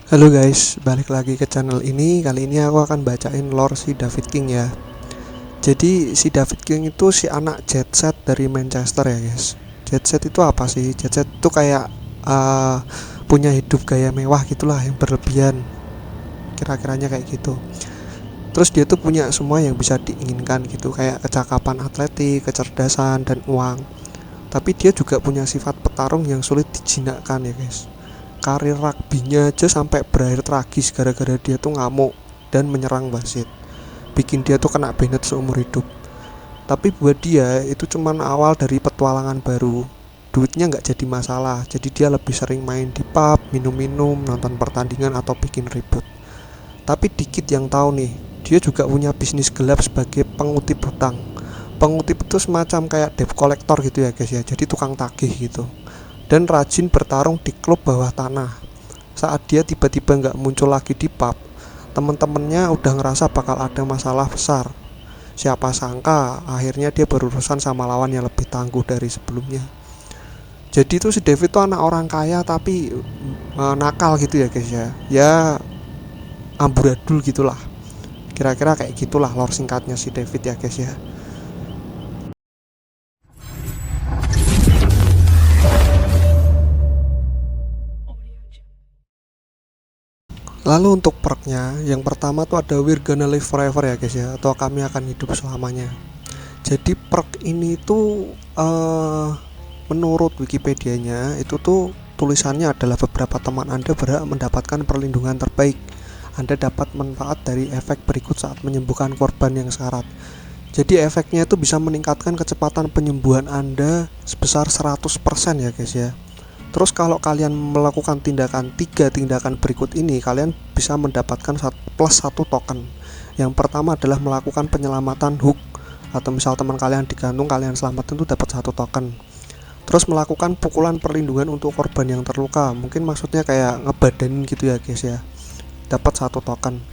Halo guys, balik lagi ke channel ini. Kali ini aku akan bacain lore si David King ya. Jadi si David King itu si anak jet set dari Manchester ya guys. Jet set itu apa sih? Jet set itu kayak punya hidup gaya mewah gitulah, yang berlebihan. Kira-kiranya kayak gitu. Terus dia tuh punya semua yang bisa diinginkan gitu, kayak kecakapan atletik, kecerdasan, dan uang. Tapi dia juga punya sifat petarung yang sulit dijinakkan ya guys. Karir rugby-nya aja sampai berakhir tragis gara-gara dia tuh ngamuk dan menyerang wasit. Bikin dia tuh kena banet seumur hidup. Tapi buat dia itu cuman awal dari petualangan baru. Duitnya nggak jadi masalah, jadi dia lebih sering main di pub, minum-minum, nonton pertandingan atau bikin ribut. Tapi dikit yang tahu nih, dia juga punya bisnis gelap sebagai pengutip hutang. Pengutip itu semacam kayak debt collector gitu ya guys ya, jadi tukang tagih gitu. Dan rajin bertarung di klub bawah tanah. Saat dia tiba-tiba nggak muncul lagi di pub, temen-temennya udah ngerasa bakal ada masalah besar. Siapa sangka akhirnya dia berurusan sama lawan yang lebih tangguh dari sebelumnya. Jadi itu si David tuh anak orang kaya tapi nakal gitu ya guys ya. Ya amburadul gitulah. Kira-kira kayak gitulah lore singkatnya si David ya guys ya. Lalu untuk perknya, yang pertama tuh ada We're Gonna Live Forever ya guys ya, atau kami akan hidup selamanya. Jadi perk ini tuh menurut Wikipedia-nya itu tuh tulisannya adalah beberapa teman Anda berhak mendapatkan perlindungan terbaik. Anda dapat manfaat dari efek berikut saat menyembuhkan korban yang sekarat. Jadi efeknya itu bisa meningkatkan kecepatan penyembuhan Anda sebesar 100% ya guys ya. Terus kalau kalian melakukan tiga tindakan berikut ini, kalian bisa mendapatkan plus satu token. Yang pertama adalah melakukan penyelamatan hook, atau misal teman kalian digantung, kalian selamatin itu dapat satu token. Terus melakukan pukulan perlindungan untuk korban yang terluka, mungkin maksudnya kayak ngebadanin gitu ya guys ya, dapat satu token.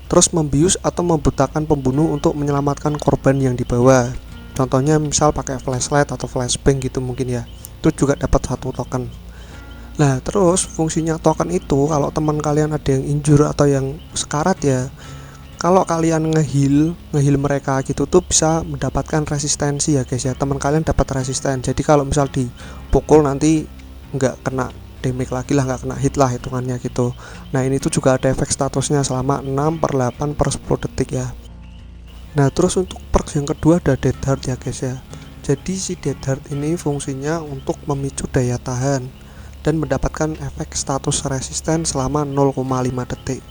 Terus membius atau membutakan pembunuh untuk menyelamatkan korban yang dibawa, contohnya misal pakai flashlight atau flashbang gitu mungkin ya, itu juga dapat satu token. Nah terus fungsinya token itu kalau teman kalian ada yang injure atau yang sekarat ya, kalau kalian ngehil mereka gitu tuh bisa mendapatkan resistensi ya guys ya. Teman kalian dapat resisten, jadi kalau misal dipukul nanti nggak kena damage lagi lah, nggak kena hit lah hitungannya gitu. Nah ini tuh juga ada efek statusnya selama 6/8/10 detik ya. Nah terus untuk perk yang kedua ada Dead Heart ya guys ya. Jadi si Dead Heart ini fungsinya untuk memicu daya tahan dan mendapatkan efek status resisten selama 0,5 detik.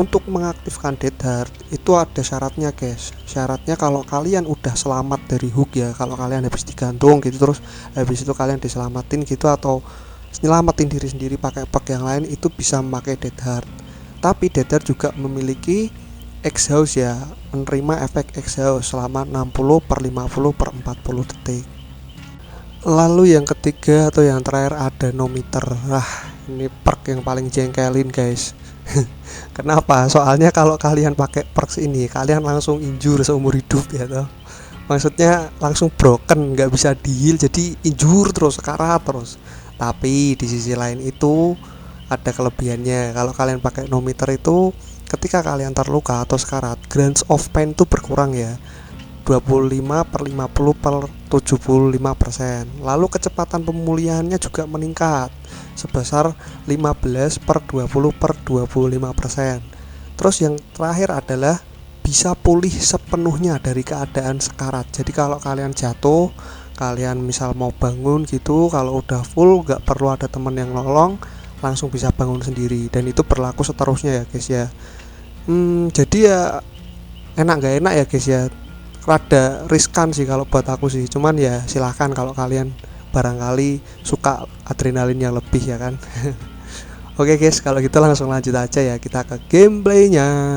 Untuk mengaktifkan Dead Heart itu ada syaratnya guys. Syaratnya kalau kalian udah selamat dari hook ya, kalau kalian habis digantung gitu terus habis itu kalian diselamatin gitu atau nyelamatin diri sendiri pakai perk yang lain, itu bisa memakai Dead Heart. Tapi Dead Heart juga memiliki exhaust ya, menerima efek exhaust selama 60/50/40 detik. Lalu yang ketiga atau yang terakhir ada no meter. Ini perk yang paling jengkelin guys. Kenapa? Soalnya kalau kalian pakai perks ini, kalian langsung injure seumur hidup ya toh. Maksudnya langsung broken, nggak bisa di-heal, jadi injure terus, sekarat terus. Tapi di sisi lain itu ada kelebihannya. Kalau kalian pakai no meter itu, ketika kalian terluka atau sekarat, grants of pain itu berkurang ya, 25/50/75%. Lalu kecepatan pemulihannya juga meningkat sebesar 15/20/25%. Terus yang terakhir adalah bisa pulih sepenuhnya dari keadaan sekarat. Jadi kalau kalian jatuh, kalian misal mau bangun gitu, kalau udah full gak perlu ada teman yang nolong, langsung bisa bangun sendiri. Dan itu berlaku seterusnya ya guys ya. Jadi ya enak gak enak ya guys ya, rada riskan sih kalau buat aku sih, cuman ya silahkan kalau kalian barangkali suka adrenalin yang lebih ya kan. Oke guys, kalau gitu langsung lanjut aja ya kita ke gameplaynya.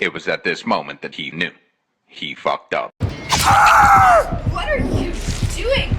It was at this moment that he knew. He fucked up. What are you doing?